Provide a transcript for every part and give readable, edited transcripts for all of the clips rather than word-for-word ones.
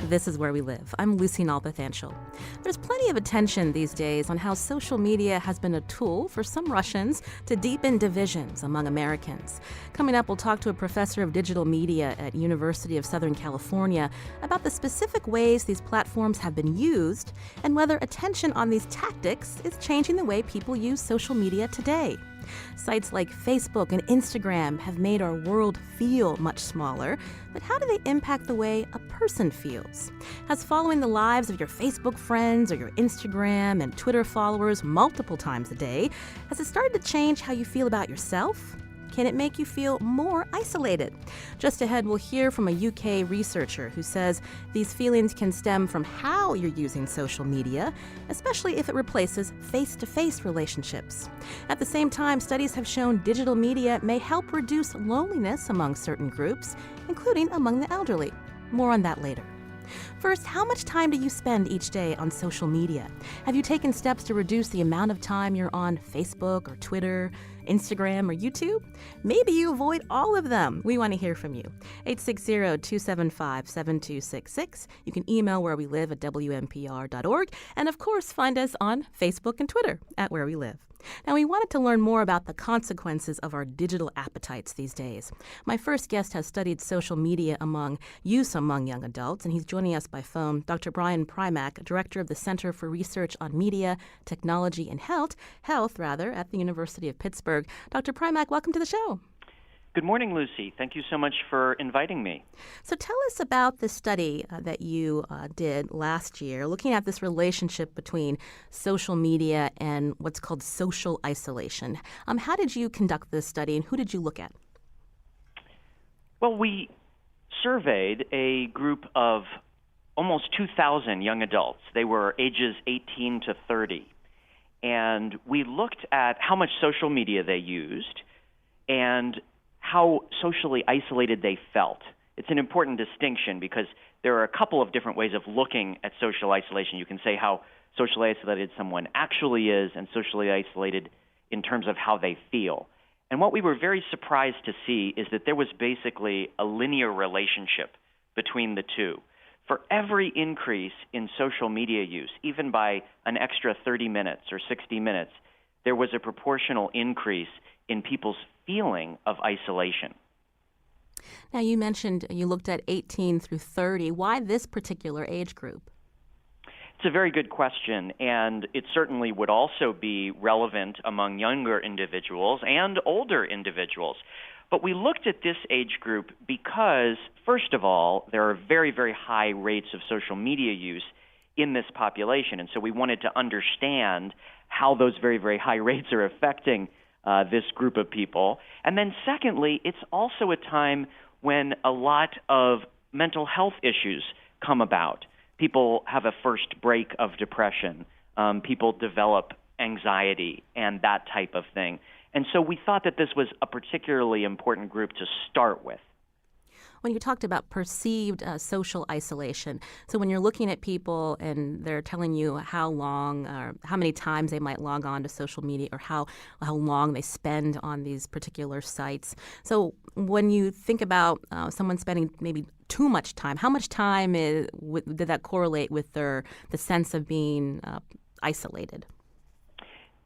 This is Where We Live. I'm Lucy Nalpathanchel. There's plenty of attention these days on how social media has been a tool for some Russians to deepen divisions among Americans. Coming up, we'll talk to a professor of digital media at University of Southern California about the specific ways these platforms have been used and whether attention on these tactics is changing the way people use social media today. Sites like Facebook and Instagram have made our world feel much smaller, but how do they impact the way a person feels? Has following the lives of your Facebook friends or your Instagram and Twitter followers multiple times a day, has it started to change how you feel about yourself? Can it make you feel more isolated? Just ahead, we'll hear from a UK researcher who says these feelings can stem from how you're using social media, especially if it replaces face-to-face relationships. At the same time, studies have shown digital media may help reduce loneliness among certain groups, including among the elderly. More on that later. First, how much time do you spend each day on social media? Have you taken steps to reduce the amount of time you're on Facebook or Twitter, Instagram, or YouTube? Maybe you avoid all of them. We want to hear from you. 860-275-7266. You can email Where We Live at WNPR.org. And of course, find us on Facebook and Twitter at Where We Live. Now, we wanted to learn more about the consequences of our digital appetites these days. My first guest has studied social media use among young adults, and he's joining us by phone. Dr. Brian Primack, director of the Center for Research on Media, Technology, and Health at the University of Pittsburgh. Dr. Primack, welcome to the show. Good morning, Lucy. Thank you so much for inviting me. So tell us about the study that you did last year, looking at this relationship between social media and what's called social isolation. How did you conduct this study, and who did you look at? Well, we surveyed a group of almost 2,000 young adults. They were ages 18 to 30. And we looked at how much social media they used and how socially isolated they felt. It's an important distinction because there are a couple of different ways of looking at social isolation. You can say how socially isolated someone actually is and socially isolated in terms of how they feel. And what we were very surprised to see is that there was basically a linear relationship between the two. For every increase in social media use, even by an extra 30 minutes or 60 minutes, there was a proportional increase in people's feeling of isolation. Now, you mentioned you looked at 18 through 30. Why this particular age group? It's a very good question, and it certainly would also be relevant among younger individuals and older individuals. But we looked at this age group because, first of all, there are very, very high rates of social media use in this population, and so we wanted to understand how those very, very high rates are affecting this group of people. And then secondly, it's also a time when a lot of mental health issues come about. People have a first break of depression. People develop anxiety and that type of thing. And so we thought that this was a particularly important group to start with. When you talked about perceived social isolation, so when you're looking at people and they're telling you how long or how many times they might log on to social media or how long they spend on these particular sites. So when you think about someone spending maybe too much time, how much time did that correlate with the sense of being isolated?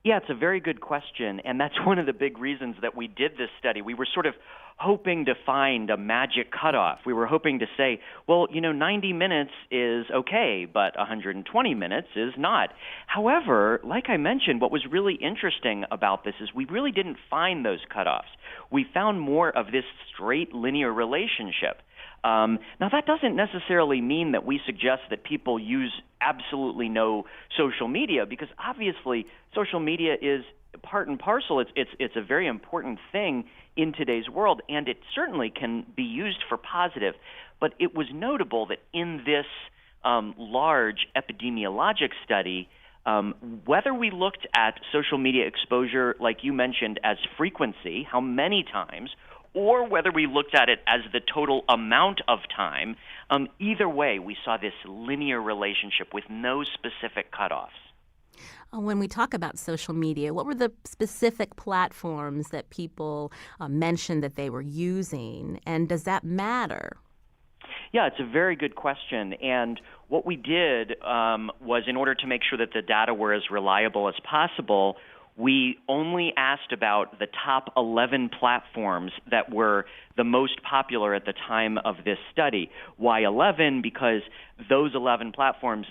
Yeah, it's a very good question, and that's one of the big reasons that we did this study. We were sort of hoping to find a magic cutoff. We were hoping to say, well, 90 minutes is okay, but 120 minutes is not. However, like I mentioned, what was really interesting about this is we really didn't find those cutoffs. We found more of this straight linear relationship. Now, that doesn't necessarily mean that we suggest that people use absolutely no social media, because obviously social media is part and parcel. It's a very important thing in today's world, and it certainly can be used for positive. But it was notable that in this large epidemiologic study, whether we looked at social media exposure, like you mentioned, as frequency, how many times, or whether we looked at it as the total amount of time, either way, we saw this linear relationship with no specific cutoffs. When we talk about social media, what were the specific platforms that people mentioned that they were using, and does that matter? Yeah, it's a very good question. And what we did was, in order to make sure that the data were as reliable as possible, we only asked about the top 11 platforms that were the most popular at the time of this study. Why 11? Because those 11 platforms,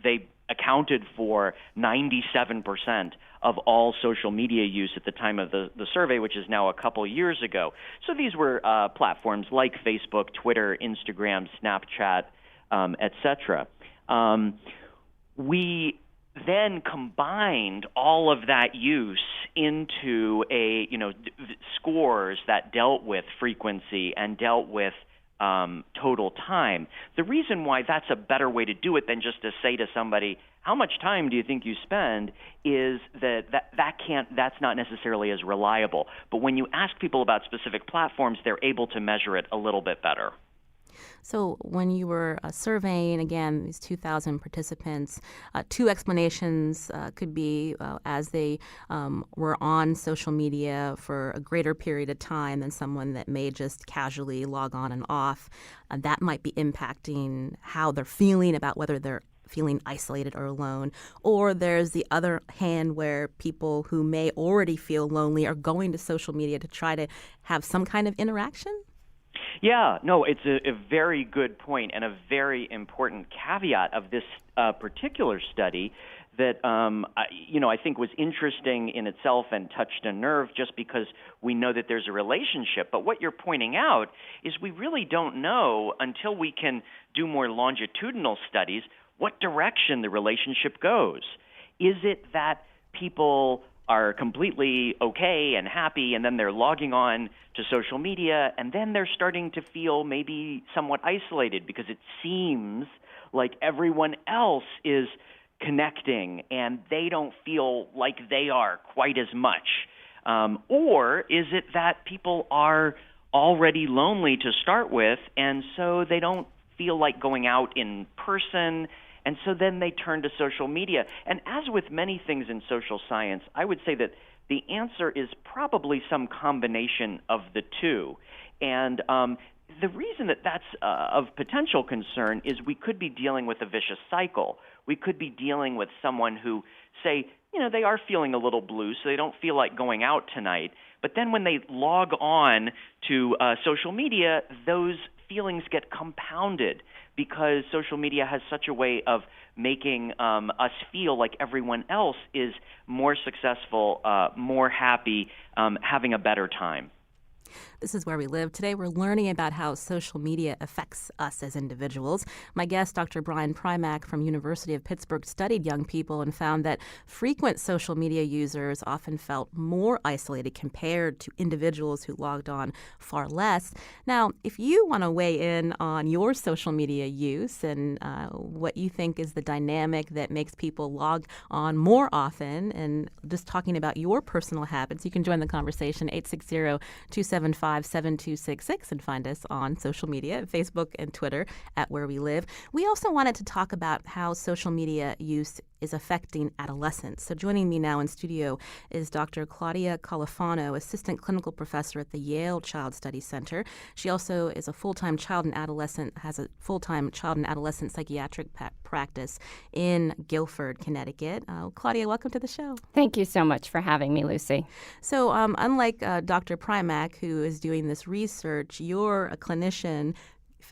they accounted for 97% of all social media use at the time of the survey, which is now a couple years ago. So these were platforms like Facebook, Twitter, Instagram, Snapchat, etc. We then combined all of that use into scores that dealt with frequency and dealt with total time. The reason why that's a better way to do it than just to say to somebody, how much time do you think you spend, is that's not necessarily as reliable. But when you ask people about specific platforms, they're able to measure it a little bit better. So when you were surveying, again, these 2,000 participants, two explanations could be as they were on social media for a greater period of time than someone that may just casually log on and off. That might be impacting how they're feeling about whether they're feeling isolated or alone. Or there's the other hand where people who may already feel lonely are going to social media to try to have some kind of interaction. Yeah, no, it's a very good point and a very important caveat of this particular study that, I think was interesting in itself and touched a nerve just because we know that there's a relationship. But what you're pointing out is we really don't know until we can do more longitudinal studies what direction the relationship goes. Is it that people are completely okay and happy, and then they're logging on to social media, and then they're starting to feel maybe somewhat isolated because it seems like everyone else is connecting and they don't feel like they are quite as much? Or is it that people are already lonely to start with, and so they don't feel like going out in person, and so then they turn to social media? And as with many things in social science, I would say that the answer is probably some combination of the two. And the reason that that's of potential concern is we could be dealing with a vicious cycle. We could be dealing with someone who, say, they are feeling a little blue, so they don't feel like going out tonight. But then when they log on to social media, those feelings get compounded because social media has such a way of making us feel like everyone else is more successful, more happy, having a better time. This is Where We Live. Today we're learning about how social media affects us as individuals. My guest, Dr. Brian Primack from University of Pittsburgh, studied young people and found that frequent social media users often felt more isolated compared to individuals who logged on far less. Now, if you want to weigh in on your social media use and what you think is the dynamic that makes people log on more often, and just talking about your personal habits, you can join the conversation 860-275-7266 and find us on social media, Facebook and Twitter at Where We Live. We also wanted to talk about how social media use is affecting adolescents. So joining me now in studio is Dr. Claudia Califano, Assistant Clinical Professor at the Yale Child Study Center. She also is a full-time child and adolescent psychiatric practice in Guilford, Connecticut. Claudia, welcome to the show. Thank you so much for having me, Lucy. So unlike Dr. Primack, who is doing this research, you're a clinician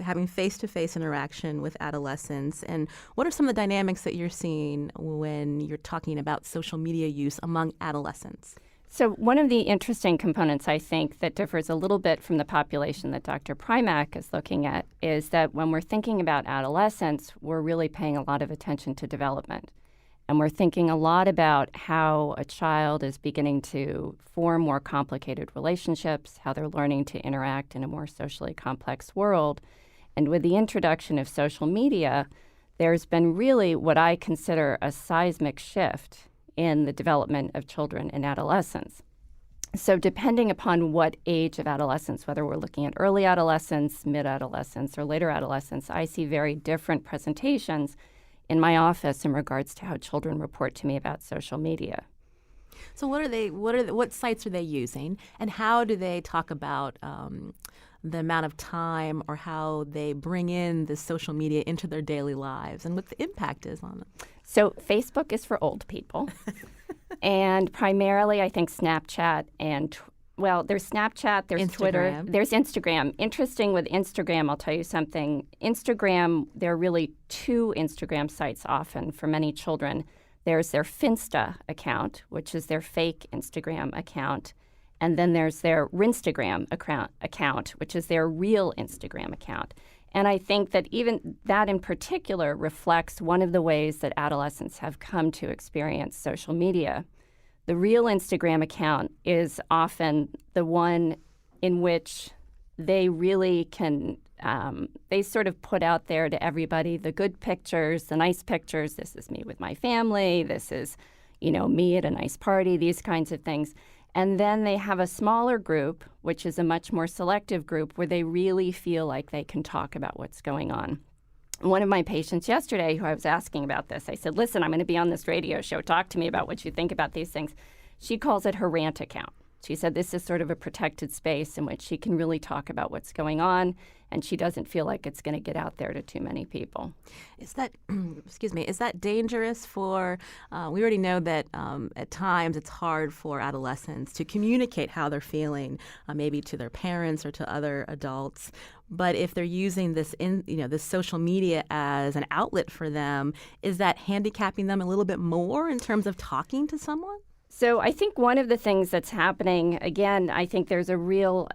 having face-to-face interaction with adolescents. And what are some of the dynamics that you're seeing when you're talking about social media use among adolescents? So one of the interesting components, I think, that differs a little bit from the population that Dr. Primack is looking at is that when we're thinking about adolescents, we're really paying a lot of attention to development. And we're thinking a lot about how a child is beginning to form more complicated relationships, how they're learning to interact in a more socially complex world. And with the introduction of social media, there's been really what I consider a seismic shift in the development of children and adolescents. So depending upon what age of adolescence, whether we're looking at early adolescence, mid-adolescence, or later adolescence, I see very different presentations in my office in regards to how children report to me about social media. So what sites are they using, and how do they talk about the amount of time or how they bring in this social media into their daily lives and what the impact is on them. So Facebook is for old people. And primarily, I think Snapchat and there's Snapchat, there's Instagram. Twitter, there's Instagram. Interesting with Instagram, I'll tell you something. Instagram, there are really two Instagram sites often for many children. There's their Finsta account, which is their fake Instagram account. And then there's their Rinstagram account, which is their real Instagram account. And I think that even that in particular reflects one of the ways that adolescents have come to experience social media. The real Instagram account is often the one in which they really can, they sort of put out there to everybody the good pictures, the nice pictures. This is me with my family. This is, me at a nice party, these kinds of things. And then they have a smaller group, which is a much more selective group, where they really feel like they can talk about what's going on. One of my patients yesterday, who I was asking about this, I said, listen, I'm going to be on this radio show. Talk to me about what you think about these things. She calls it her rant account. She said this is sort of a protected space in which she can really talk about what's going on, and she doesn't feel like it's going to get out there to too many people. Is that, is that dangerous for, we already know that at times it's hard for adolescents to communicate how they're feeling, maybe to their parents or to other adults. But if they're using this this social media as an outlet for them, is that handicapping them a little bit more in terms of talking to someone? So I think one of the things that's happening, again, I think there's a real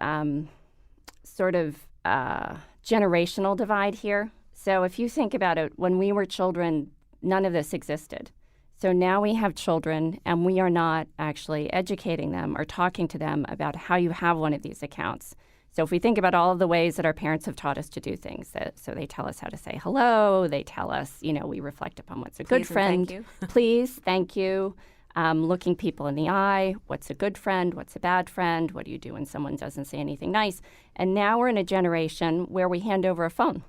generational divide here. So if you think about it, when we were children, none of this existed. So now we have children, and we are not actually educating them or talking to them about how you have one of these accounts. So if we think about all of the ways that our parents have taught us to do things, so they tell us how to say hello, they tell us, we reflect upon what's a good friend. Thank you. Please, thank you. Looking people in the eye, what's a good friend, what's a bad friend, what do you do when someone doesn't say anything nice? And now we're in a generation where we hand over a phone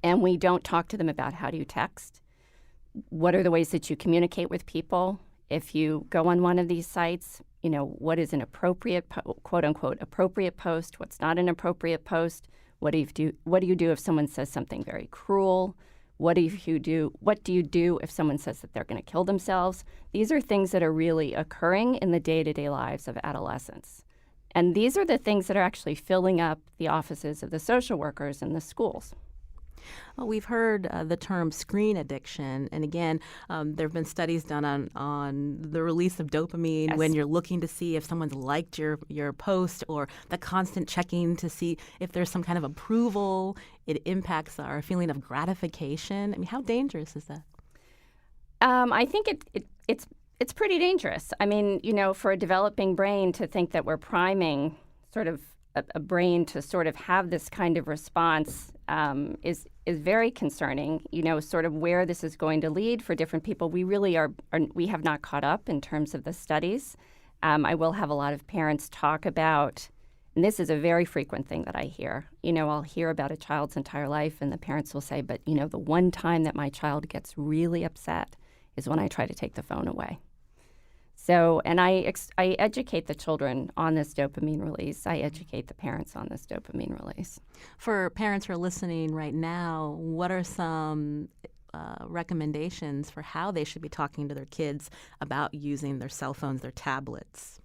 and we don't talk to them about how do you text, what are the ways that you communicate with people. If you go on one of these sites, what is an appropriate, quote unquote, appropriate post, what's not an appropriate post, what do you do if someone says something very cruel? What do you do if someone says that they're going to kill themselves? These are things that are really occurring in the day-to-day lives of adolescents. And these are the things that are actually filling up the offices of the social workers in the schools. Well, we've heard the term screen addiction, and again, there have been studies done on the release of dopamine when you're looking to see if someone's liked your post, or the constant checking to see if there's some kind of approval. It impacts our feeling of gratification. I mean, how dangerous is that? I think it's pretty dangerous. I mean, for a developing brain to think that we're priming sort of a brain to sort of have this kind of response is very concerning. Sort of where this is going to lead for different people. We really we have not caught up in terms of the studies. I will have a lot of parents talk about, and this is a very frequent thing that I hear. I'll hear about a child's entire life, and the parents will say, but the one time that my child gets really upset is when I try to take the phone away. So, and I educate the children on this dopamine release. I educate the parents on this dopamine release. For parents who are listening right now, what are some recommendations for how they should be talking to their kids about using their cell phones, their tablets?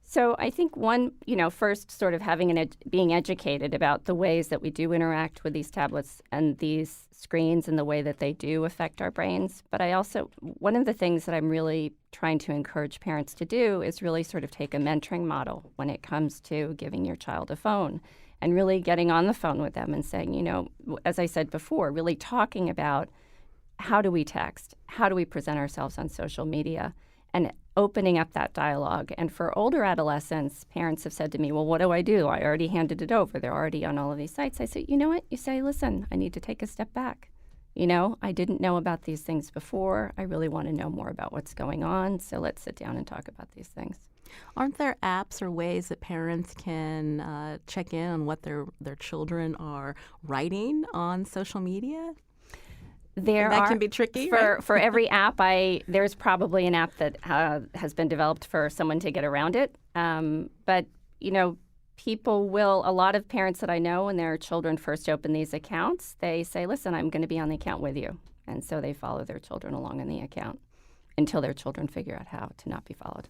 So I think one, first sort of having being educated about the ways that we do interact with these tablets and these screens and the way that they do affect our brains. But one of the things that I'm really trying to encourage parents to do is really sort of take a mentoring model when it comes to giving your child a phone and really getting on the phone with them and saying, as I said before, really talking about how do we text, how do we present ourselves on social media, and opening up that dialogue. And for older adolescents, parents have said to me, well, what do? I already handed it over. They're already on all of these sites. I said, you know what? You say, listen, I need to take a step back. I didn't know about these things before. I really want to know more about what's going on. So let's sit down and talk about these things. Aren't there apps or ways that parents can check in on what their children are writing on social media? That can be tricky, right? For every app, there's probably an app that has been developed for someone to get around it. But a lot of parents that I know, when their children first open these accounts, they say, listen, I'm going to be on the account with you. And so they follow their children along in the account until their children figure out how to not be followed.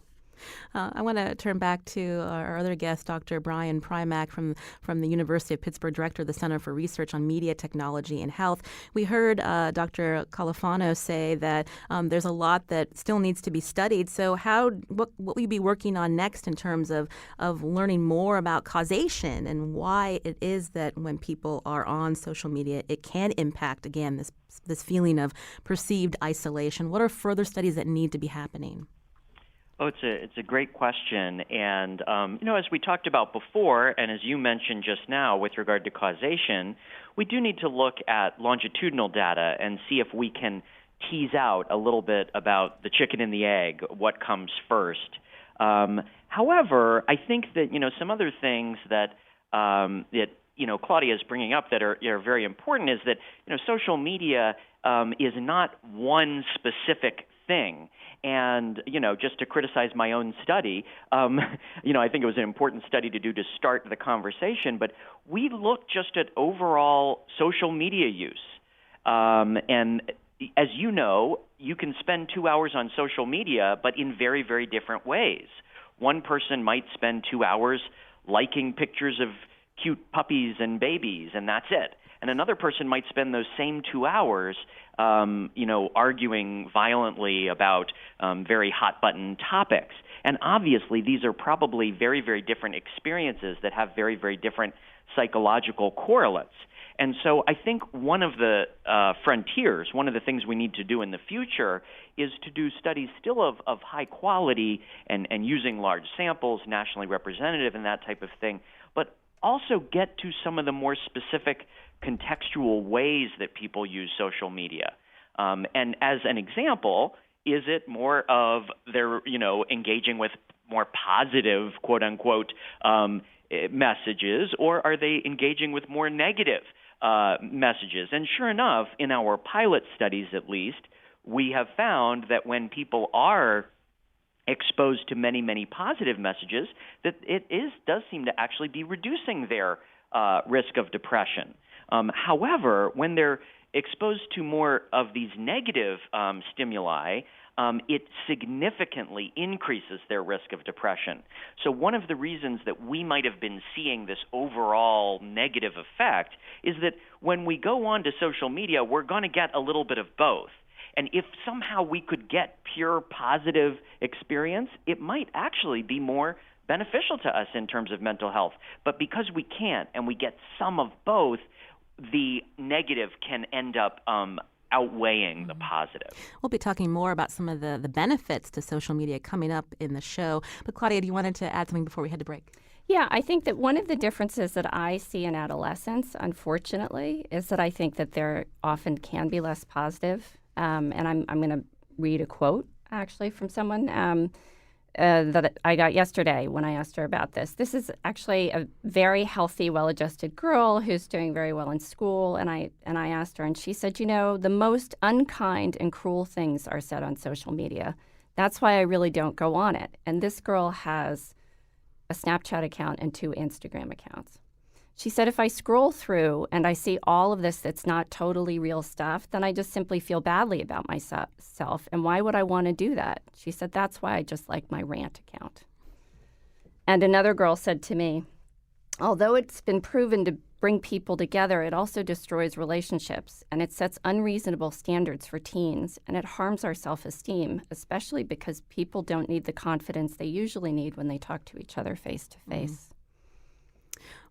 I want to turn back to our other guest, Dr. Brian Primack from the University of Pittsburgh, director of the Center for Research on Media Technology and Health. We heard Dr. Califano say that there's a lot that still needs to be studied. So what will you be working on next in terms of learning more about causation and why it is that when people are on social media, it can impact, again, this feeling of perceived isolation? What are further studies that need to be happening? Oh, it's a great question. And, as we talked about before, and as you mentioned just now with regard to causation, we do need to look at longitudinal data and see if we can tease out a little bit about the chicken and the egg, what comes first. However, I think that, some other things that Claudia is bringing up that are very important is that, social media is not one specific thing. And, just to criticize my own study, I think it was an important study to do to start the conversation, but we looked just at overall social media use. And as you know, you can spend 2 hours on social media, but in very, very different ways. One person might spend 2 hours liking pictures of cute puppies and babies, and that's it. And another person might spend those same 2 hours, arguing violently about very hot-button topics. And obviously, these are probably very, very different experiences that have very, very different psychological correlates. And so I think one of the frontiers, one of the things we need to do in the future is to do studies still of high quality and using large samples, nationally representative and that type of thing, but also get to some of the more specific contextual ways that people use social media. And as an example, is it more of they're, engaging with more positive, quote unquote, messages, or are they engaging with more negative messages? And sure enough, in our pilot studies at least, we have found that when people are exposed to many, many positive messages, that does seem to actually be reducing their risk of depression. However, when they're exposed to more of these negative stimuli, it significantly increases their risk of depression. So one of the reasons that we might have been seeing this overall negative effect is that when we go on to social media, we're going to get a little bit of both. And if somehow we could get pure positive experience, it might actually be more beneficial to us in terms of mental health. But because we can't and we get some of both, the negative can end up outweighing the positive. We'll be talking more about some of the benefits to social media coming up in the show. But Claudia, do you wanted to add something before we had to break? Yeah, I think that one of the differences that I see in adolescents, unfortunately, is that I think that there often can be less positive. And I'm going to read a quote, actually, from someone that I got yesterday when I asked her about this. This is actually a very healthy, well-adjusted girl who's doing very well in school. And I asked her, and she said, the most unkind and cruel things are said on social media. That's why I really don't go on it. And this girl has a Snapchat account and 2 Instagram accounts. She said, if I scroll through and I see all of this that's not totally real stuff, then I just simply feel badly about myself. And why would I want to do that? She said, that's why I just like my rant account. And another girl said to me, although it's been proven to bring people together, it also destroys relationships, and it sets unreasonable standards for teens, and it harms our self-esteem, especially because people don't need the confidence they usually need when they talk to each other face to face.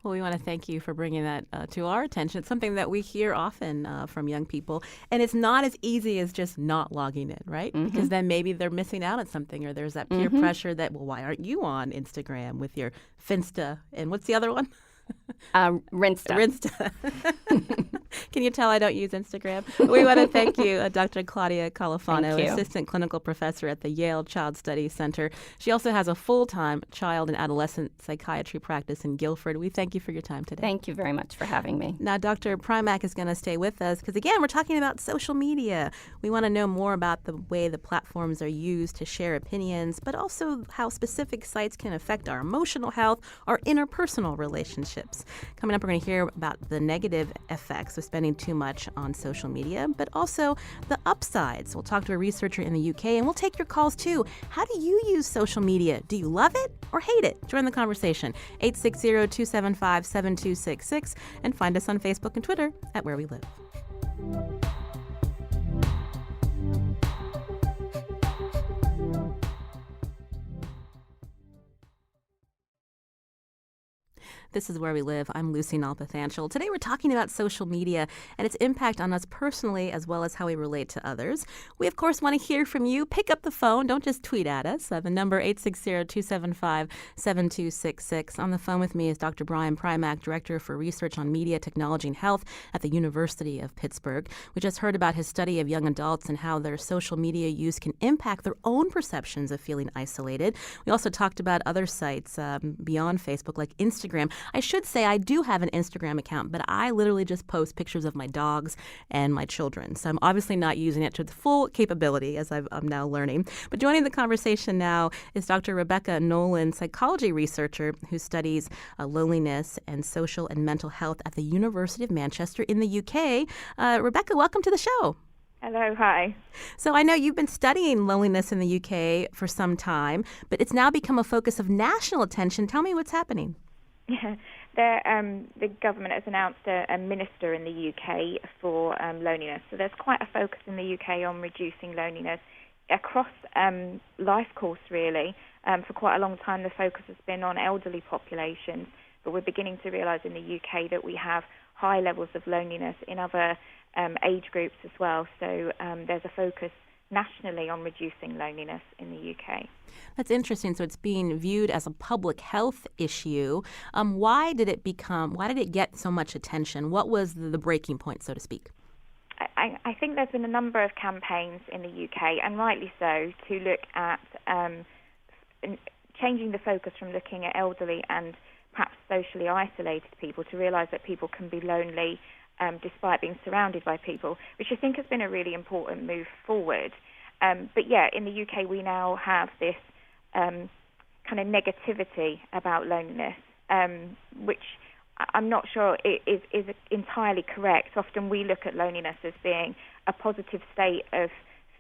Well, we want to thank you for bringing that to our attention. It's something that we hear often from young people, and it's not as easy as just not logging in, right? Mm-hmm. Because then maybe they're missing out on something, or there's that peer pressure that, well, why aren't you on Instagram with your Finsta? And what's the other one? Rinsta. Rinsta. Can you tell I don't use Instagram? We want to thank you, Dr. Claudia Califano, Thank you. Assistant Clinical Professor at the Yale Child Studies Center. She also has a full-time child and adolescent psychiatry practice in Guilford. We thank you for your time today. Thank you very much for having me. Now, Dr. Primack is going to stay with us because, again, we're talking about social media. We want to know more about the way the platforms are used to share opinions, but also how specific sites can affect our emotional health, our interpersonal relationships. Coming up, we're going to hear about the negative effects of spending too much on social media, but also the upsides. We'll talk to a researcher in the UK, and we'll take your calls, too. How do you use social media? Do you love it or hate it? Join the conversation. 860-275-7266, and find us on Facebook and Twitter at Where We Live. This is Where We Live. I'm Lucy Nalpathanchel. Today we're talking about social media and its impact on us personally as well as how we relate to others. We, of course, want to hear from you. Pick up the phone. Don't just tweet at us. The number 860-275-7266. On the phone with me is Dr. Brian Primack, Director for Research on Media, Technology, and Health at the University of Pittsburgh. We just heard about his study of young adults and how their social media use can impact their own perceptions of feeling isolated. We also talked about other sites beyond Facebook, like Instagram. I should say I do have an Instagram account, but I literally just post pictures of my dogs and my children. So I'm obviously not using it to its full capability, as I'm now learning. But joining the conversation now is Dr. Rebecca Nolan, psychology researcher who studies loneliness and social and mental health at the University of Manchester in the UK. Rebecca, welcome to the show. Hello, hi. So I know you've been studying loneliness in the UK for some time, but it's now become a focus of national attention. Tell me what's happening. Yeah, the government has announced a minister in the UK for loneliness. So there's quite a focus in the UK on reducing loneliness across life course, really. For quite a long time, the focus has been on elderly populations, but we're beginning to realise in the UK that we have high levels of loneliness in other age groups as well. So there's a focus nationally on reducing loneliness in the UK. That's interesting. So it's being viewed as a public health issue. Why did it get so much attention? What was the breaking point, so to speak? I think there's been a number of campaigns in the UK, and rightly so, to look at changing the focus from looking at elderly and perhaps socially isolated people to realise that people can be lonely despite being surrounded by people, which I think has been a really important move forward. But yeah, in the UK we now have this kind of negativity about loneliness, which I'm not sure is entirely correct. Often we look at loneliness as being a positive state of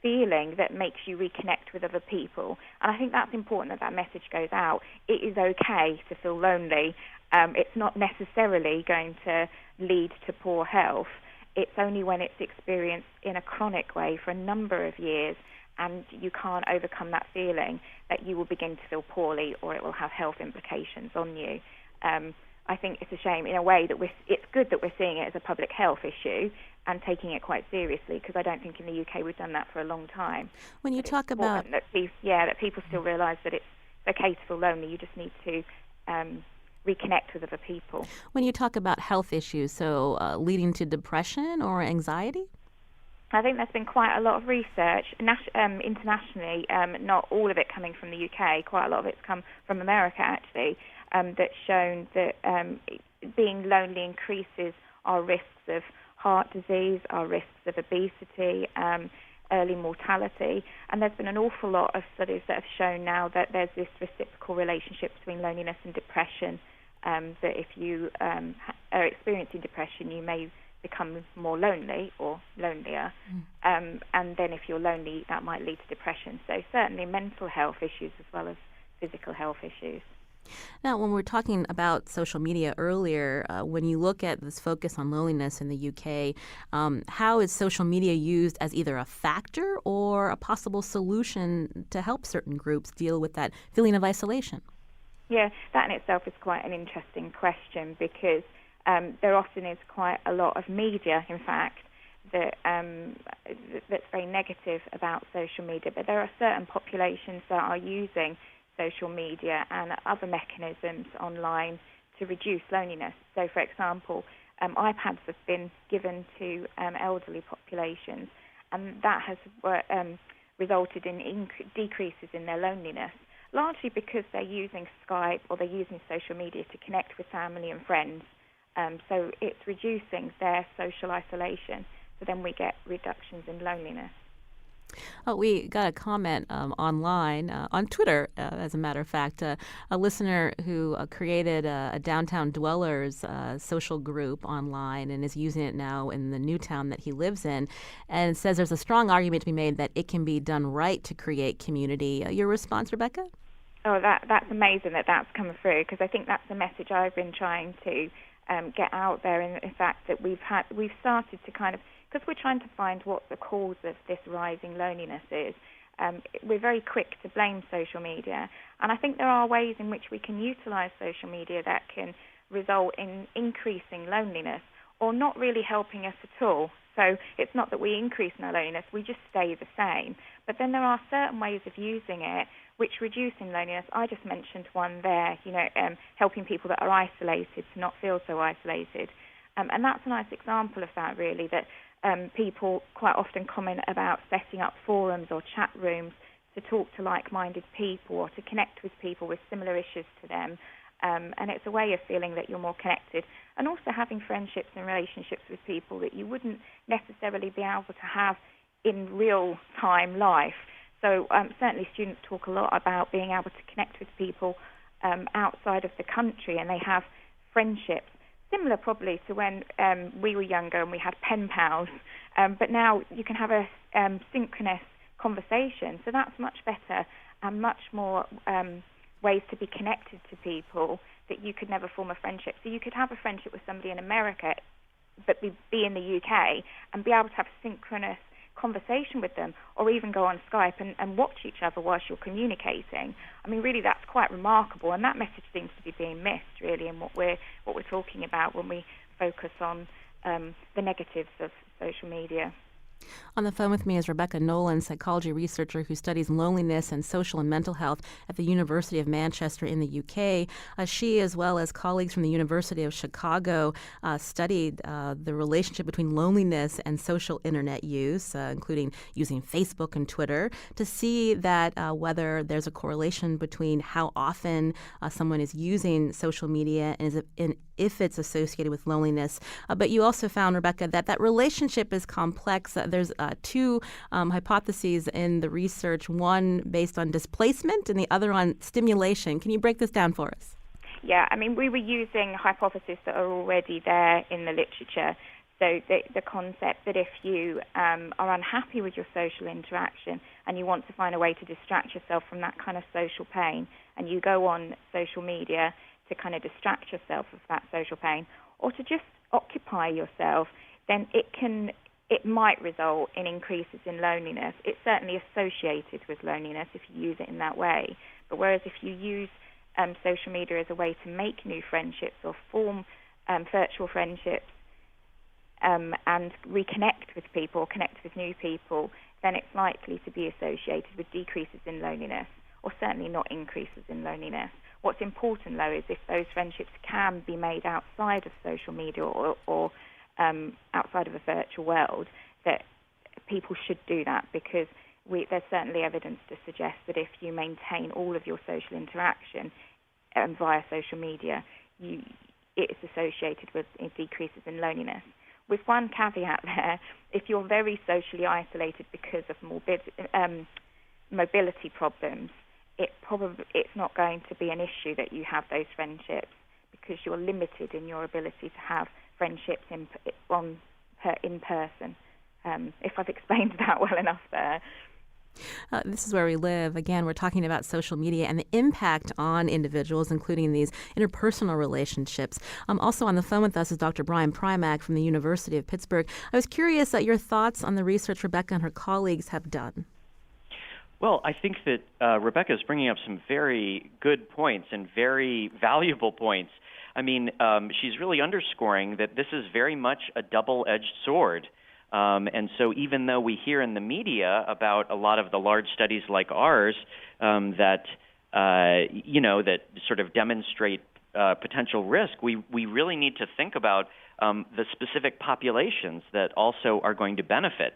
feeling that makes you reconnect with other people. And I think that's important that message goes out. It is okay to feel lonely. It's not necessarily going to lead to poor health. It's only when it's experienced in a chronic way for a number of years and you can't overcome that feeling that you will begin to feel poorly or it will have health implications on you. I think it's a shame in a way that it's good that we're seeing it as a public health issue and taking it quite seriously, because I don't think in the UK we've done that for a long time. When you talk about that people still realise that it's okay to feel lonely. You just need to reconnect with other people. When you talk about health issues, so leading to depression or anxiety? I think there's been quite a lot of research internationally, not all of it coming from the UK, quite a lot of it's come from America actually, that's shown that being lonely increases our risks of heart disease, our risks of obesity, early mortality. And there's been an awful lot of studies that have shown now that there's this reciprocal relationship between loneliness and depression, that if you are experiencing depression, you may become more lonely or lonelier. And then if you're lonely, that might lead to depression. So certainly mental health issues as well as physical health issues. Now, when we were talking about social media earlier, when you look at this focus on loneliness in the UK, how is social media used as either a factor or a possible solution to help certain groups deal with that feeling of isolation? Yeah, that in itself is quite an interesting question, because there often is quite a lot of media, in fact, that's very negative about social media. But there are certain populations that are using social media and other mechanisms online to reduce loneliness. So, for example, iPads have been given to elderly populations, and that has resulted in decreases in their loneliness, largely because they're using Skype or they're using social media to connect with family and friends. So it's reducing their social isolation. So then we get reductions in loneliness. We got a comment online, on Twitter, as a matter of fact, a listener who created a Downtown Dwellers social group online and is using it now in the new town that he lives in, and says there's a strong argument to be made that it can be done right to create community. Your response, Rebecca? Oh, that's amazing that's come through, because I think that's the message I've been trying to get out there, in the fact that we've started to kind of, because we're trying to find what the cause of this rising loneliness is, we're very quick to blame social media. And I think there are ways in which we can utilise social media that can result in increasing loneliness or not really helping us at all. So it's not that we increase in our loneliness, we just stay the same. But then there are certain ways of using it which reduce in loneliness. I just mentioned one there, helping people that are isolated to not feel so isolated. And that's a nice example of that, really, that people quite often comment about setting up forums or chat rooms to talk to like-minded people or to connect with people with similar issues to them. And it's a way of feeling that you're more connected, and also having friendships and relationships with people that you wouldn't necessarily be able to have in real-time life. So certainly students talk a lot about being able to connect with people outside of the country, and they have friendships similar probably to when we were younger and we had pen pals, but now you can have a synchronous conversation. So that's much better and much more ways to be connected to people that you could never form a friendship. So you could have a friendship with somebody in America but be in the UK and be able to have synchronous conversation with them, or even go on Skype and watch each other whilst you're communicating. I mean, really, that's quite remarkable, and that message seems to be being missed, really, in what we're talking about when we focus on the negatives of social media. On the phone with me is Rebecca Nolan, psychology researcher who studies loneliness and social and mental health at the University of Manchester in the UK. She, as well as colleagues from the University of Chicago, studied the relationship between loneliness and social internet use, including using Facebook and Twitter, to see that whether there's a correlation between how often someone is using social media and if it's associated with loneliness. But you also found, Rebecca, that relationship is complex. There's two hypotheses in the research, one based on displacement and the other on stimulation. Can you break this down for us? Yeah, I mean, we were using hypotheses that are already there in the literature. So the concept that if you are unhappy with your social interaction and you want to find a way to distract yourself from that kind of social pain, and you go on social media to kind of distract yourself of that social pain, or to just occupy yourself, then it might result in increases in loneliness. It's certainly associated with loneliness if you use it in that way. But whereas if you use social media as a way to make new friendships or form virtual friendships and reconnect with people or connect with new people, then it's likely to be associated with decreases in loneliness, or certainly not increases in loneliness. What's important, though, is if those friendships can be made outside of social media or outside of a virtual world, that people should do that, because there's certainly evidence to suggest that if you maintain all of your social interaction via social media, it's associated with decreases in loneliness. With one caveat there: if you're very socially isolated because of mobility problems, it's not going to be an issue that you have those friendships, because you're limited in your ability to have friendships in person. If I've explained that well enough there. This is Where We Live. Again, we're talking about social media and the impact on individuals, including these interpersonal relationships. Also on the phone with us is Dr. Brian Primack from the University of Pittsburgh. I was curious your thoughts on the research Rebecca and her colleagues have done. Well, I think that Rebecca is bringing up some very good points and very valuable points. I mean, she's really underscoring that this is very much a double-edged sword. And so even though we hear in the media about a lot of the large studies like ours that sort of demonstrate potential risk, we really need to think about the specific populations that also are going to benefit.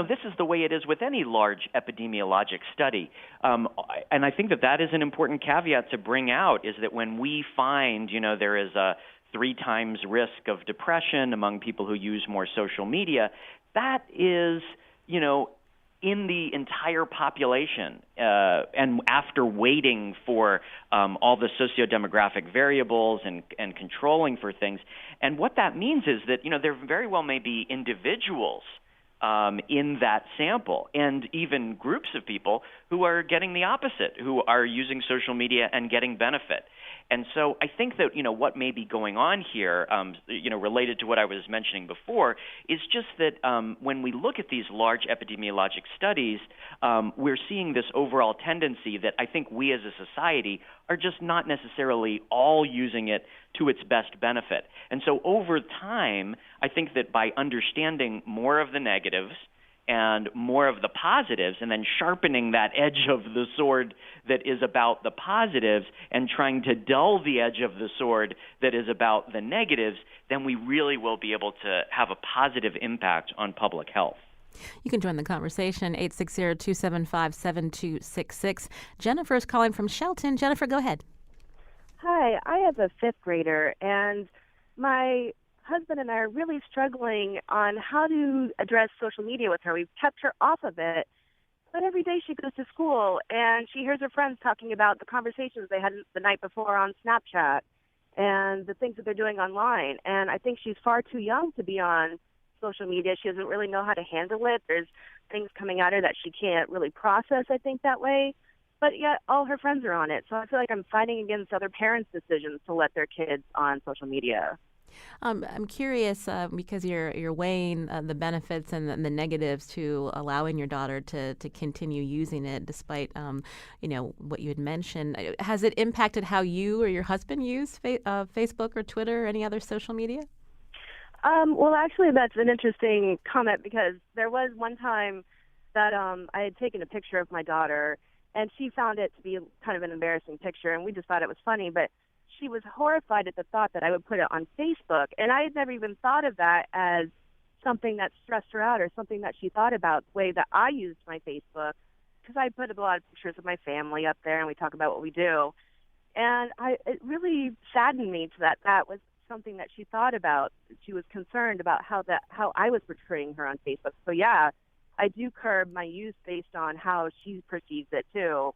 This is the way it is with any large epidemiologic study. And I think that is an important caveat to bring out, is that when we find, there is a 3 times risk of depression among people who use more social media, that is, in the entire population, and after waiting for all the sociodemographic variables and controlling for things. And what that means is that, there very well may be individuals in that sample, and even groups of people who are getting the opposite, who are using social media and getting benefit. And so I think that, what may be going on here, related to what I was mentioning before, is just that when we look at these large epidemiologic studies, we're seeing this overall tendency that I think we as a society are just not necessarily all using it to its best benefit. And so over time, I think that by understanding more of the negatives and more of the positives, and then sharpening that edge of the sword that is about the positives and trying to dull the edge of the sword that is about the negatives, then we really will be able to have a positive impact on public health. You can join the conversation, 860-275-7266. Jennifer is calling from Shelton. Jennifer, go ahead. Hi, I have a 5th grader, and my husband and I are really struggling on how to address social media with her. We've kept her off of it, but every day she goes to school and she hears her friends talking about the conversations they had the night before on Snapchat and the things that they're doing online. And I think she's far too young to be on social media. She doesn't really know how to handle it. There's things coming at her that she can't really process, I think, that way. But yet all her friends are on it. So I feel like I'm fighting against other parents' decisions to let their kids on social media. I'm curious because you're weighing the benefits and the negatives to allowing your daughter to continue using it despite what you had mentioned. Has it impacted how you or your husband use Facebook or Twitter or any other social media? Well, actually, that's an interesting comment, because there was one time that I had taken a picture of my daughter, and she found it to be kind of an embarrassing picture, and we just thought it was funny, but she was horrified at the thought that I would put it on Facebook. And I had never even thought of that as something that stressed her out or something that she thought about the way that I used my Facebook, because I put a lot of pictures of my family up there and we talk about what we do. And it really saddened me that was something that she thought about. She was concerned about how I was portraying her on Facebook. So yeah, I do curb my use based on how she perceives it too.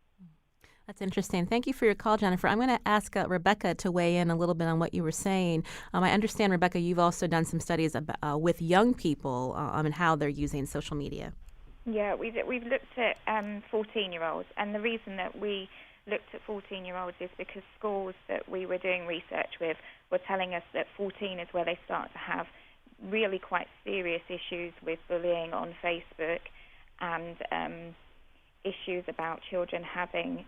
That's interesting. Thank you for your call, Jennifer. I'm going to ask Rebecca to weigh in a little bit on what you were saying. I understand, Rebecca, you've also done some studies with young people and how they're using social media. Yeah, we've looked at 14-year-olds, and the reason that we looked at 14-year-olds is because schools that we were doing research with were telling us that 14 is where they start to have really quite serious issues with bullying on Facebook and issues about children having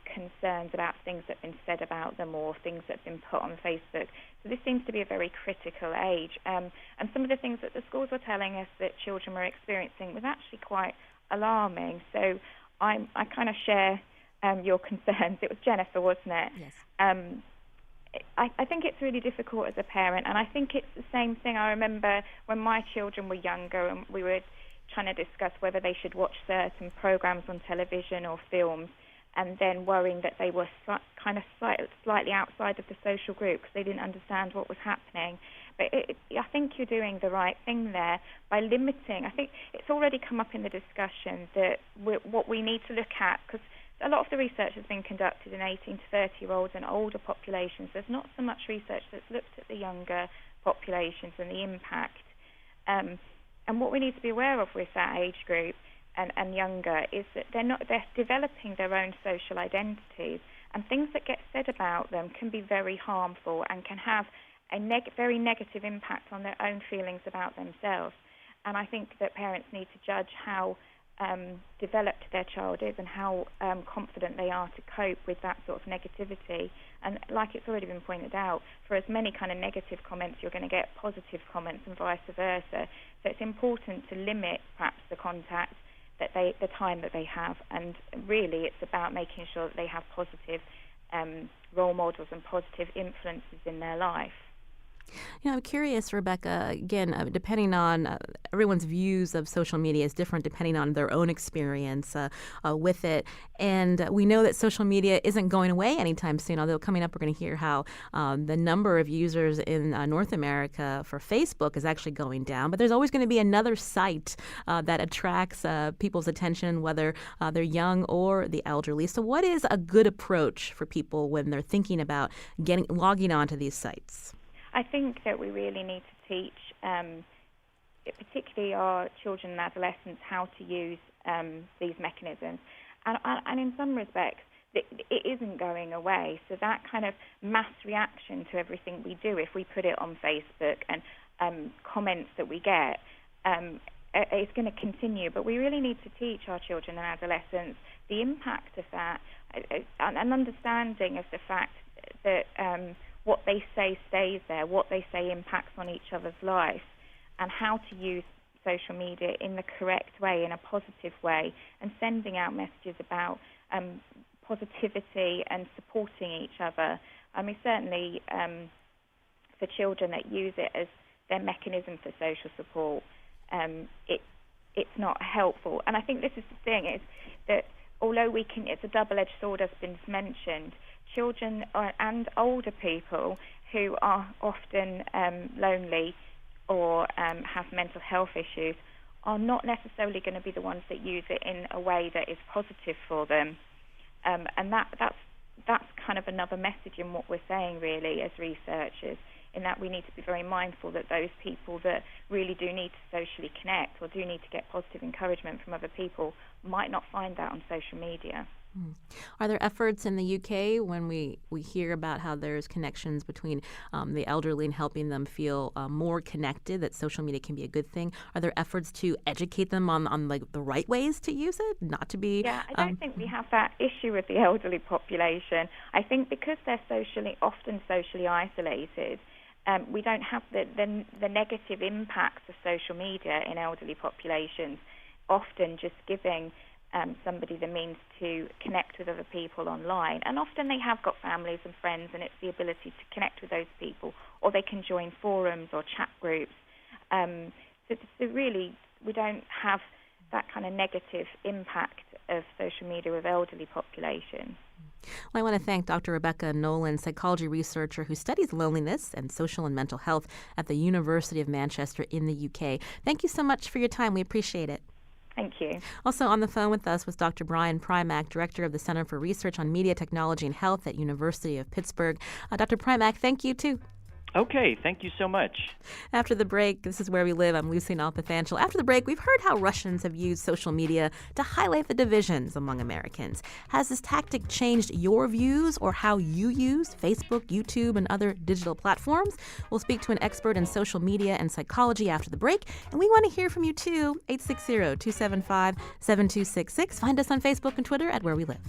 concerns about things that have been said about them or things that have been put on Facebook. So this seems to be a very critical age. And some of the things that the schools were telling us that children were experiencing was actually quite alarming. So I kind of share your concerns. It was Jennifer, wasn't it? Yes. I think it's really difficult as a parent, and I think it's the same thing. I remember when my children were younger and we were trying to discuss whether they should watch certain programs on television or films, and then worrying that they were slightly outside of the social group because they didn't understand what was happening. But I think you're doing the right thing there by limiting. I think it's already come up in the discussion that what we need to look at, because a lot of the research has been conducted in 18 to 30-year-olds and older populations. There's not so much research that's looked at the younger populations and the impact. And what we need to be aware of with that age group and younger is that they're developing their own social identities, and things that get said about them can be very harmful and can have a very negative impact on their own feelings about themselves. And I think that parents need to judge how developed their child is and how confident they are to cope with that sort of negativity. And like it's already been pointed out, for as many kind of negative comments, you're going to get positive comments and vice versa. So it's important to limit perhaps the contact the time that they have, and really it's about making sure that they have positive role models and positive influences in their life. I'm curious, Rebecca, again, depending on everyone's views of social media is different depending on their own experience with it. And we know that social media isn't going away anytime soon, although coming up we're going to hear how the number of users in North America for Facebook is actually going down. But there's always going to be another site that attracts people's attention, whether they're young or the elderly. So what is a good approach for people when they're thinking about logging onto these sites? I think that we really need to teach, particularly our children and adolescents, how to use these mechanisms. And in some respects, it isn't going away. So that kind of mass reaction to everything we do, if we put it on Facebook and comments that we get, is going to continue. But we really need to teach our children and adolescents the impact of that, an understanding of the fact that what they say stays there, what they say impacts on each other's lives, and how to use social media in the correct way, in a positive way, and sending out messages about positivity and supporting each other. I mean, certainly for children that use it as their mechanism for social support, it's not helpful. And I think this is the thing, is that although it's a double-edged sword, as been mentioned, children and older people who are often lonely or have mental health issues are not necessarily going to be the ones that use it in a way that is positive for them. And that's kind of another message in what we're saying, really, as researchers, in that we need to be very mindful that those people that really do need to socially connect or do need to get positive encouragement from other people might not find that on social media. Are there efforts in the UK when we hear about how there's connections between the elderly and helping them feel more connected, that social media can be a good thing? Are there efforts to educate them on like the right ways to use it, not to be? Yeah, I don't think we have that issue with the elderly population. I think because they're often socially isolated, we don't have the negative impacts of social media in elderly populations, often just giving somebody the means to connect with other people online. And often they have got families and friends, and it's the ability to connect with those people, or they can join forums or chat groups. So really, we don't have that kind of negative impact of social media with elderly populations. Well, I want to thank Dr. Rebecca Nolan, psychology researcher who studies loneliness and social and mental health at the University of Manchester in the UK. Thank you so much for your time. We appreciate it. Thank you. Also on the phone with us was Dr. Brian Primack, Director of the Center for Research on Media Technology and Health at University of Pittsburgh. Dr. Primack, thank you, too. Okay, thank you so much. After the break, this is Where We Live. I'm Lucy Nalpathanchel. After the break, we've heard how Russians have used social media to highlight the divisions among Americans. Has this tactic changed your views or how you use Facebook, YouTube, and other digital platforms? We'll speak to an expert in social media and psychology after the break, and we want to hear from you too. 860-275-7266. Find us on Facebook and Twitter at Where We Live.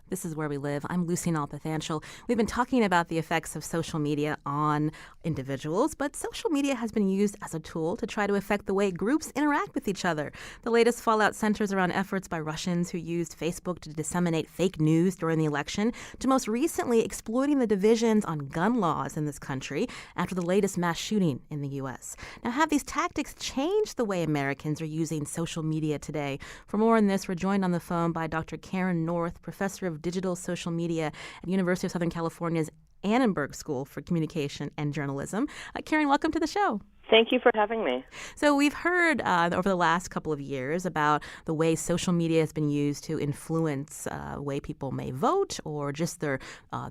This is Where We Live. I'm Lucy Nalpathanchel. We've been talking about the effects of social media on individuals, but social media has been used as a tool to try to affect the way groups interact with each other. The latest fallout centers around efforts by Russians who used Facebook to disseminate fake news during the election, to most recently exploiting the divisions on gun laws in this country after the latest mass shooting in the U.S. Now, have these tactics changed the way Americans are using social media today? For more on this, we're joined on the phone by Dr. Karen North, professor of digital social media at University of Southern California's Annenberg School for Communication and Journalism. Karen, welcome to the show. Thank you for having me. So we've heard over the last couple of years about the way social media has been used to influence the way people may vote or just their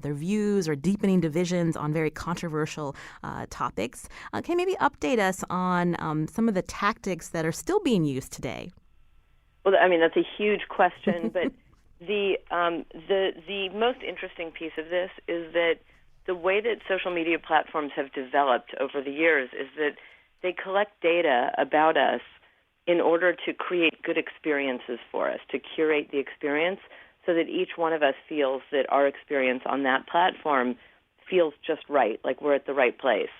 views or deepening divisions on very controversial topics. Can you maybe update us on some of the tactics that are still being used today? Well, I mean, that's a huge question, but the most interesting piece of this is that the way that social media platforms have developed over the years is that they collect data about us in order to create good experiences for us, to curate the experience so that each one of us feels that our experience on that platform feels just right, like we're at the right place.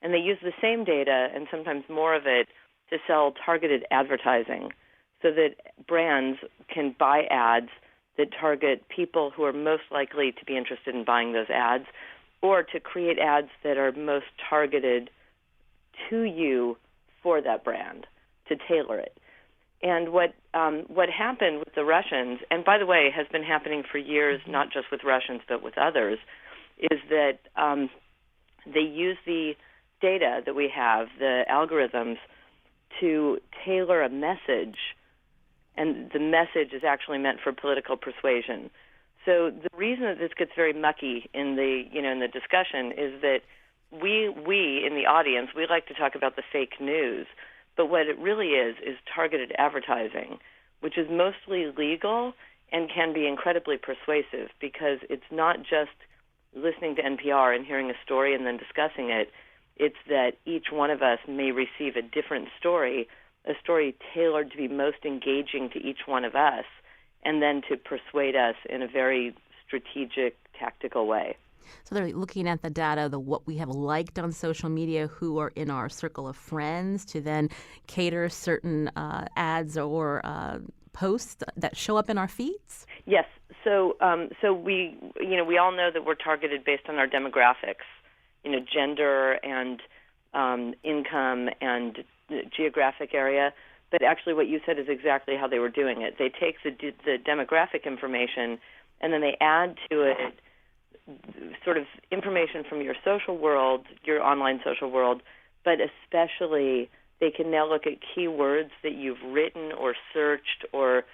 And they use the same data and sometimes more of it to sell targeted advertising so that brands can buy ads that target people who are most likely to be interested in buying those ads, or to create ads that are most targeted to you for that brand, to tailor it. And what happened with the Russians, and by the way, has been happening for years, not just with Russians but with others, is that they use the data that we have, the algorithms, to tailor a message, and the message is actually meant for political persuasion. So the reason that this gets very mucky in the discussion is that we in the audience, we like to talk about the fake news, but what it really is targeted advertising, which is mostly legal and can be incredibly persuasive because it's not just listening to NPR and hearing a story and then discussing it. It's that each one of us may receive a different story, a story tailored to be most engaging to each one of us, and then to persuade us in a very strategic, tactical way. So they're looking at the data, what we have liked on social media, who are in our circle of friends, to then cater certain ads or posts that show up in our feeds? Yes. So we all know that we're targeted based on our demographics, gender and income and geographic area. But actually what you said is exactly how they were doing it. They take the demographic information and then they add to it sort of information from your social world, your online social world, but especially they can now look at keywords that you've written or searched or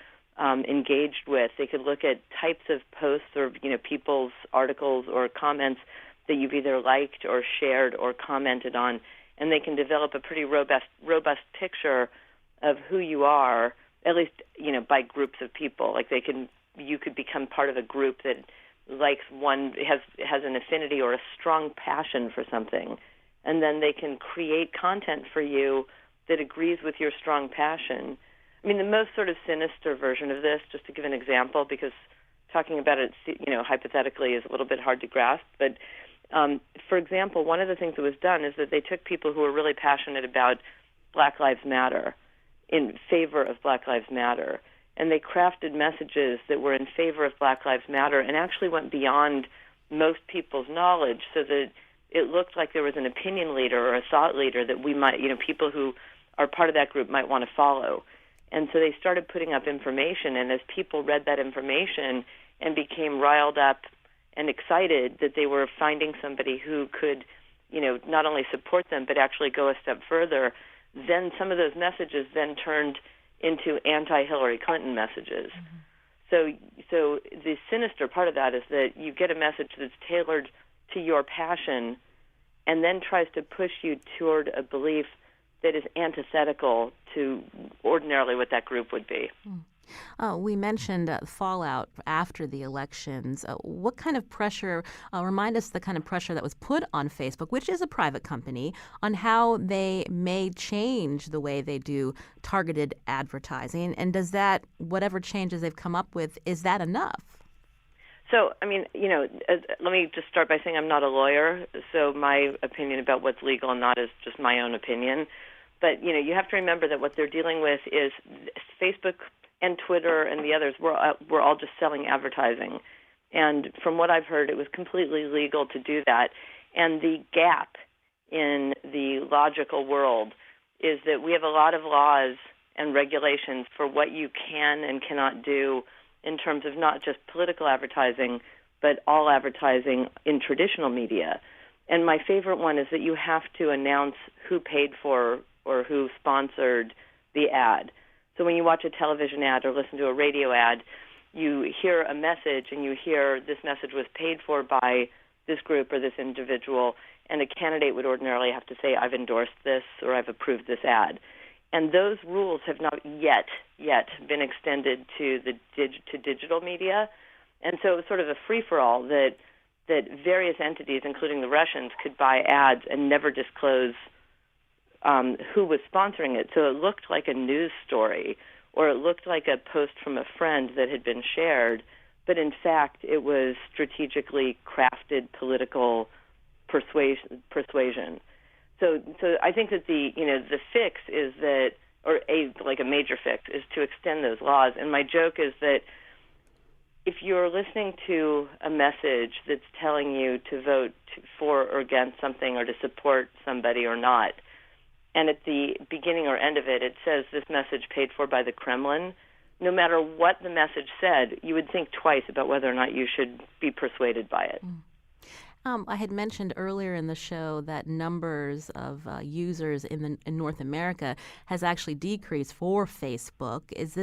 engaged with. They could look at types of posts or people's articles or comments that you've either liked or shared or commented on, and they can develop a pretty robust picture of who you are, at least by groups of people. Like you could become part of a group that likes one, has an affinity or a strong passion for something, and then they can create content for you that agrees with your strong passion. I mean, the most sort of sinister version of this, just to give an example, because talking about it, hypothetically is a little bit hard to grasp, but for example, one of the things that was done is that they took people who were really passionate about Black Lives Matter, in favor of Black Lives Matter, and they crafted messages that were in favor of Black Lives Matter and actually went beyond most people's knowledge so that it looked like there was an opinion leader or a thought leader that we might, people who are part of that group might want to follow. And so they started putting up information, and as people read that information and became riled up and excited that they were finding somebody who could, not only support them but actually go a step further, then some of those messages then turned into anti-Hillary Clinton messages. Mm-hmm. So the sinister part of that is that you get a message that's tailored to your passion and then tries to push you toward a belief that is antithetical to ordinarily what that group would be. We mentioned fallout after the elections. What kind of pressure, remind us the kind of pressure that was put on Facebook, which is a private company, on how they may change the way they do targeted advertising? And does that, whatever changes they've come up with, is that enough? So, I mean, let me just start by saying I'm not a lawyer, so my opinion about what's legal and not is just my own opinion. But, you have to remember that what they're dealing with is Facebook and Twitter and the others were all just selling advertising. And from what I've heard, it was completely legal to do that. And the gap in the logical world is that we have a lot of laws and regulations for what you can and cannot do in terms of not just political advertising, but all advertising in traditional media. And my favorite one is that you have to announce who paid for or who sponsored the ad. So when you watch a television ad or listen to a radio ad, you hear a message and you hear this message was paid for by this group or this individual, and a candidate would ordinarily have to say, I've endorsed this or I've approved this ad. And those rules have not yet been extended to digital media. And so it was sort of a free-for-all that various entities, including the Russians, could buy ads and never disclose who was sponsoring it. So it looked like a news story, or it looked like a post from a friend that had been shared, but in fact it was strategically crafted political persuasion. So I think that the fix is that, or a major fix is to extend those laws. And my joke is that if you're listening to a message that's telling you to vote for or against something or to support somebody or not, and at the beginning or end of it, it says this message paid for by the Kremlin, no matter what the message said, you would think twice about whether or not you should be persuaded by it. I had mentioned earlier in the show that numbers of users in North America has actually decreased for Facebook. Is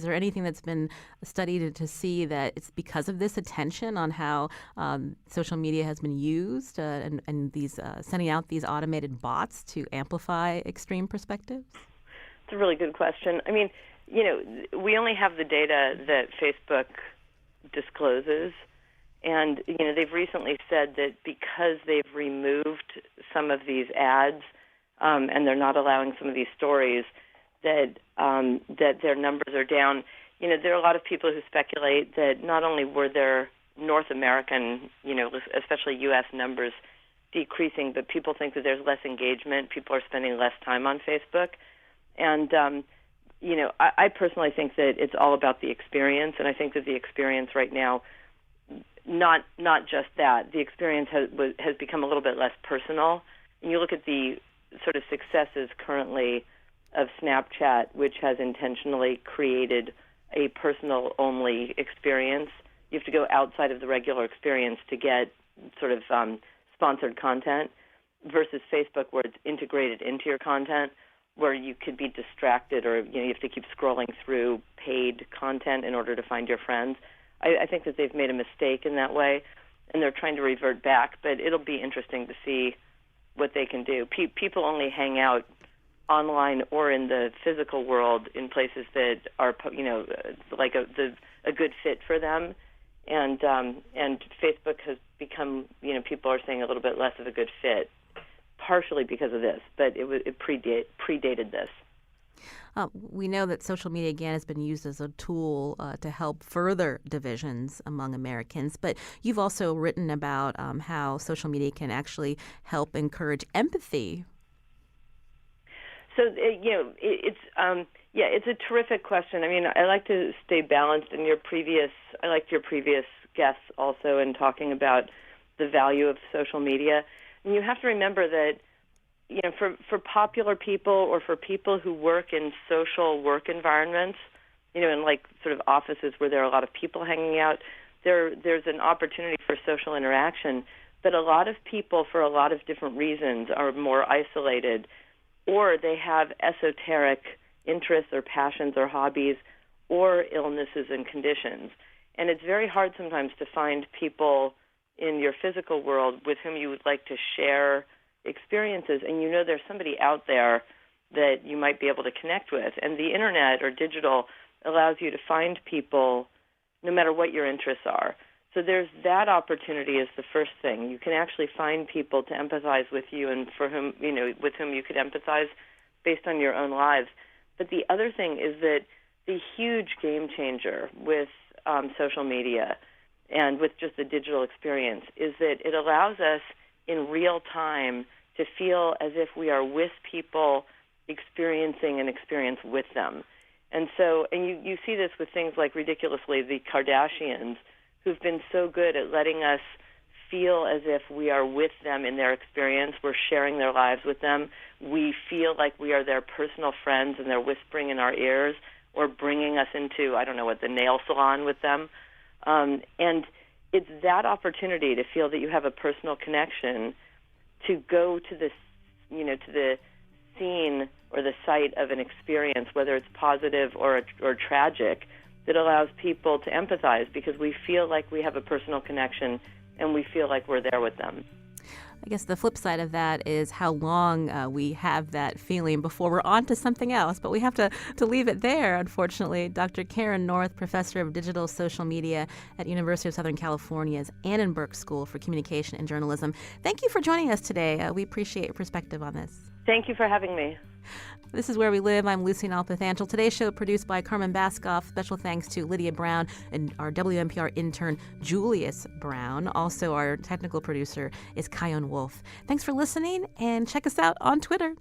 there anything that's been studied to see that it's because of this attention on how social media has been used and these sending out these automated bots to amplify extreme perspectives? It's a really good question. I mean, we only have the data that Facebook discloses. And, they've recently said that because they've removed some of these ads and they're not allowing some of these stories, that their numbers are down. There are a lot of people who speculate that not only were their North American, especially U.S. numbers decreasing, but people think that there's less engagement. People are spending less time on Facebook. And, I personally think that it's all about the experience, and I think that the experience right now, not just that, the experience has become a little bit less personal. And you look at the sort of successes currently of Snapchat, which has intentionally created a personal-only experience. You have to go outside of the regular experience to get sort of sponsored content, versus Facebook, where it's integrated into your content, where you could be distracted or you have to keep scrolling through paid content in order to find your friends. I think that they've made a mistake in that way, and they're trying to revert back. But it'll be interesting to see what they can do. People only hang out online or in the physical world in places that are, like a good fit for them. And Facebook has become, people are saying a little bit less of a good fit, partially because of this, but it predated this. We know that social media, again, has been used as a tool to help further divisions among Americans. But you've also written about how social media can actually help encourage empathy. So, it's a terrific question. I mean, I like to stay balanced. I liked your previous guests also in talking about the value of social media. And you have to remember that, for popular people or for people who work in social work environments, in like sort of offices where there are a lot of people hanging out, there's an opportunity for social interaction. But a lot of people, for a lot of different reasons, are more isolated, or they have esoteric interests or passions or hobbies or illnesses and conditions. And it's very hard sometimes to find people in your physical world with whom you would like to share experiences, and there's somebody out there that you might be able to connect with. And the internet or digital allows you to find people no matter what your interests are. So there's that opportunity is the first thing. You can actually find people to empathize with you and for whom, with whom you could empathize based on your own lives. But the other thing is that the huge game changer with social media and with just the digital experience is that it allows us in real time to feel as if we are with people experiencing an experience with them. And so, and you see this with things like, ridiculously, the Kardashians, who've been so good at letting us feel as if we are with them in their experience. We're sharing their lives with them. We feel like we are their personal friends and they're whispering in our ears or bringing us into, the nail salon with them. And it's that opportunity to feel that you have a personal connection, to go to this, to the scene or the site of an experience, whether it's positive or tragic, that allows people to empathize because we feel like we have a personal connection and we feel like we're there with them. I guess the flip side of that is how long we have that feeling before we're on to something else. But we have to leave it there, unfortunately. Dr. Karen North, professor of digital social media at University of Southern California's Annenberg School for Communication and Journalism. Thank you for joining us today. We appreciate your perspective on this. Thank you for having me. This is Where We Live. I'm Lucy Nalpathanchel. Today's show produced by Carmen Baskoff. Special thanks to Lydia Brown and our WNPR intern, Julius Brown. Also, our technical producer is Kion Wolf. Thanks for listening, and check us out on Twitter.